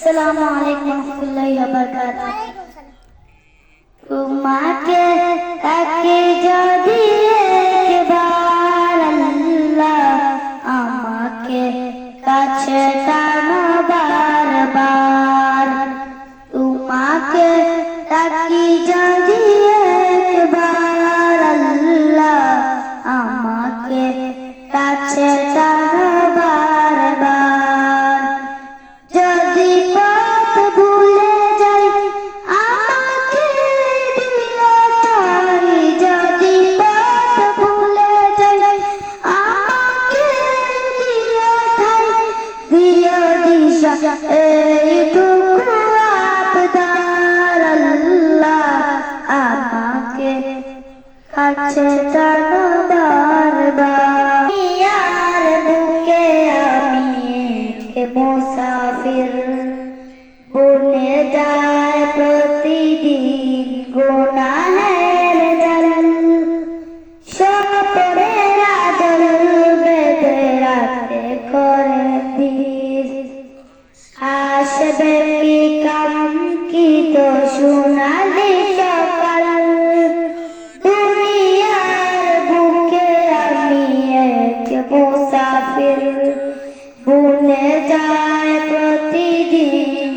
আসসালামু আলাইকুম ওয়া রাহমাতুল্লাহি ওয়া বারাকাতুহু। তোমাকে তাকে যদি একবার আল্লাহ আমাকে কাছে টানো বারবার, তোমাকে তাকি যদি একবার আল্লাহ আমাকে কাছে টানো বারবার। যদি পথ ভুলে যাই আমাকে দিও ঠাই, যদি পথ ভুলে যাই আমাকে দিও ঠাই, দিও দিশা এইটুকু আবদার আল্লাহ আমাকে কাছে টানো বারবার। ইয়ার বুকে আমি এক মুসাফির, বনে যায় প্রতিদিন গুনাহের জাল, স্বপ্নের আদল বেঁধে রাতে করে দিস, আসবে কি কাঙ্ক্ষিত সোনালি সকাল। দুনিয়ার বুকে আমি এক মুসাফির, বনে যায় প্রতিদিন